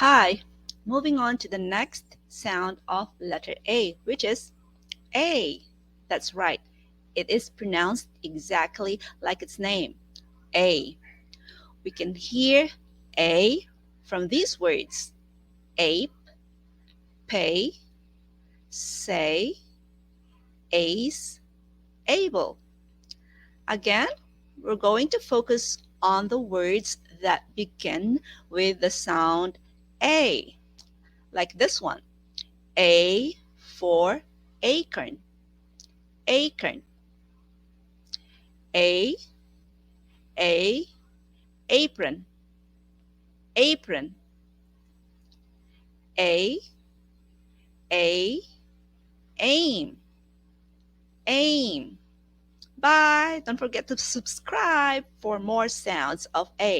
Hi, moving on to the next sound of letter A, which is A. That's right, it is pronounced exactly like its name, A. We can hear A from these words: ape, pay, say, ace, able. Again, we're going to focus on the words that begin with the sound A, like this one: A for acorn, acorn. A, a, apron, apron. A, a, aim, aim. Bye. Don't forget to subscribe for more sounds of A.